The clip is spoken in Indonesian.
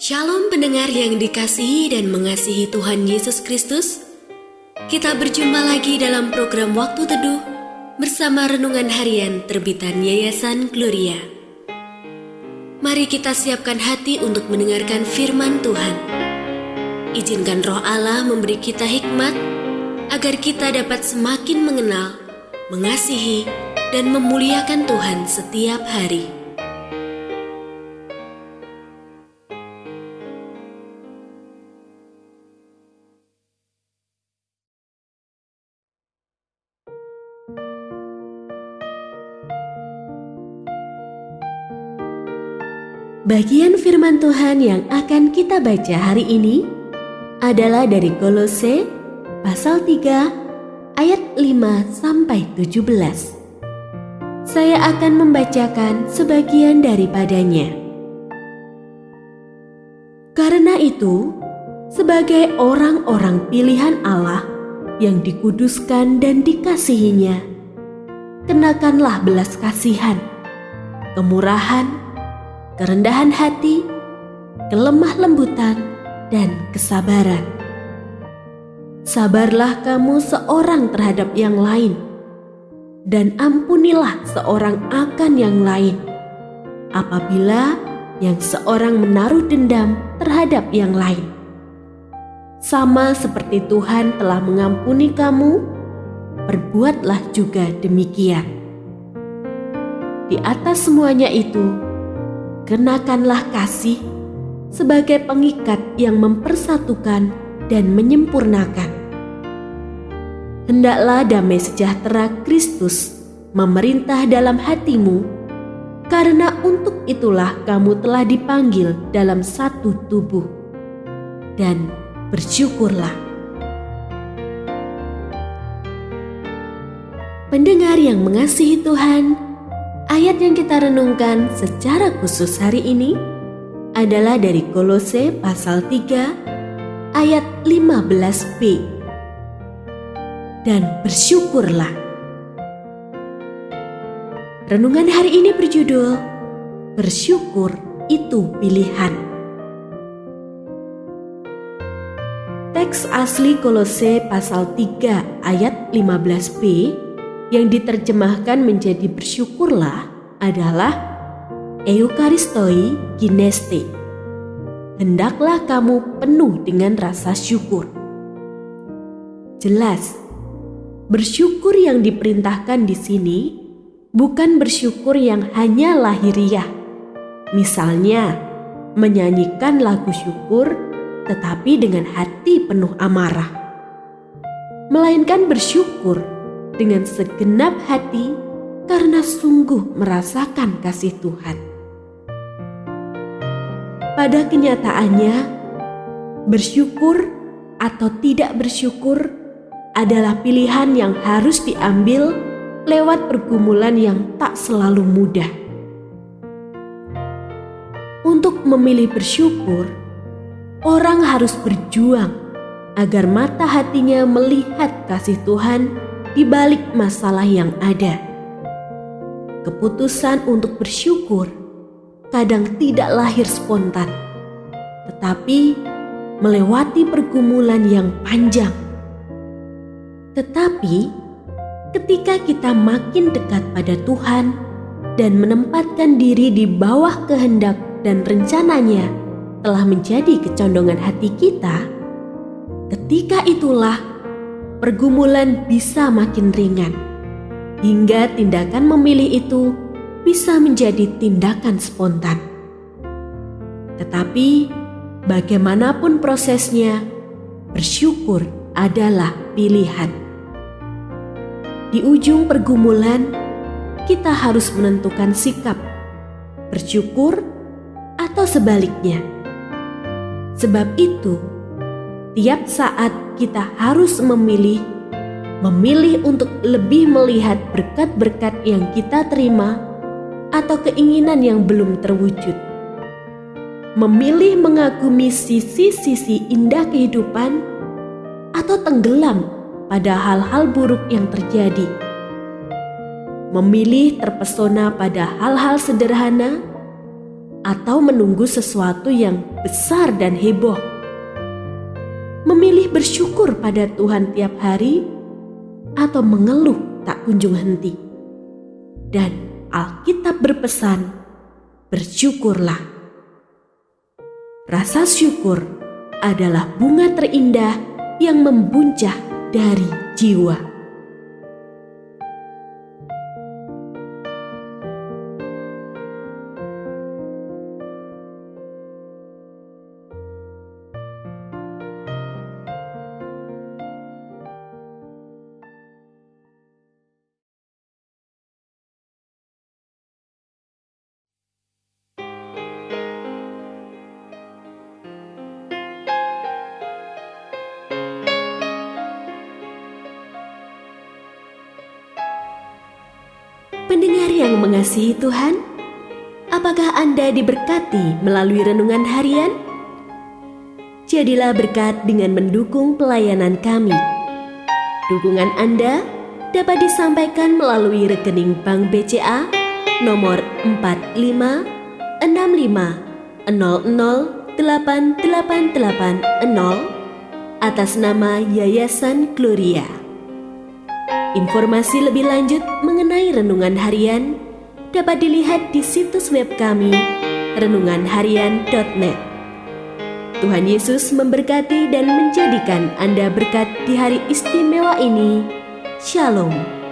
Shalom pendengar yang dikasihi dan mengasihi Tuhan Yesus Kristus. Kita berjumpa lagi dalam program Waktu Teduh bersama Renungan Harian terbitan Yayasan Gloria. Mari kita siapkan hati untuk mendengarkan firman Tuhan. Izinkan Roh Allah memberi kita hikmat agar kita dapat semakin mengenal, mengasihi, dan memuliakan Tuhan setiap hari. Bagian firman Tuhan yang akan kita baca hari ini adalah dari Kolose pasal 3 ayat 5-17. Saya akan membacakan sebagian daripadanya. Karena itu, sebagai orang-orang pilihan Allah yang dikuduskan dan dikasihinya, kenakanlah belas kasihan, kemurahan, kerendahan hati, kelemah lembutan, dan kesabaran. Sabarlah kamu seorang terhadap yang lain, dan ampunilah seorang akan yang lain, apabila yang seorang menaruh dendam terhadap yang lain. Sama seperti Tuhan telah mengampuni kamu, perbuatlah juga demikian. Di atas semuanya itu, kenakanlah kasih sebagai pengikat yang mempersatukan dan menyempurnakan. Hendaklah damai sejahtera Kristus memerintah dalam hatimu, karena untuk itulah kamu telah dipanggil dalam satu tubuh. Dan bersyukurlah. Pendengar yang mengasihi Tuhan, ayat yang kita renungkan secara khusus hari ini adalah dari Kolose pasal 3 ayat 15b. Dan bersyukurlah. Renungan hari ini berjudul Bersyukur itu Pilihan. Teks asli Kolose pasal 3 ayat 15b yang diterjemahkan menjadi bersyukurlah adalah eukaristoi gineste. Hendaklah kamu penuh dengan rasa syukur. Jelas, bersyukur yang diperintahkan di sini bukan bersyukur yang hanya lahiriah. Misalnya, menyanyikan lagu syukur tetapi dengan hati penuh amarah. Melainkan bersyukur dengan segenap hati karena sungguh merasakan kasih Tuhan. Pada kenyataannya, bersyukur atau tidak bersyukur adalah pilihan yang harus diambil lewat pergumulan yang tak selalu mudah. Untuk memilih bersyukur, orang harus berjuang agar mata hatinya melihat kasih Tuhan di balik masalah yang ada. Keputusan untuk bersyukur kadang tidak lahir spontan, tetapi melewati pergumulan yang panjang. Tetapi ketika kita makin dekat pada Tuhan dan menempatkan diri di bawah kehendak dan rencananya telah menjadi kecondongan hati kita, ketika itulah pergumulan bisa makin ringan, hingga tindakan memilih itu bisa menjadi tindakan spontan. Tetapi bagaimanapun prosesnya, bersyukur adalah pilihan. Di ujung pergumulan, kita harus menentukan sikap, bersyukur atau sebaliknya. Sebab itu, tiap saat kita harus memilih untuk lebih melihat berkat-berkat yang kita terima atau keinginan yang belum terwujud. Memilih mengagumi sisi-sisi indah kehidupan atau tenggelam pada hal-hal buruk yang terjadi. Memilih terpesona pada hal-hal sederhana atau menunggu sesuatu yang besar dan heboh? Memilih bersyukur pada Tuhan tiap hari atau mengeluh tak kunjung henti? Dan Alkitab berpesan, bersyukurlah. Rasa syukur adalah bunga terindah yang membuncah dari jiwa. Pendengar yang mengasihi Tuhan, apakah Anda diberkati melalui renungan harian? Jadilah berkat dengan mendukung pelayanan kami. Dukungan Anda dapat disampaikan melalui rekening Bank BCA nomor 4565008880 atas nama Yayasan Gloria. Informasi lebih lanjut mengenai renungan harian dapat dilihat di situs web kami, renunganharian.net. Tuhan Yesus memberkati dan menjadikan Anda berkat di hari istimewa ini. Shalom.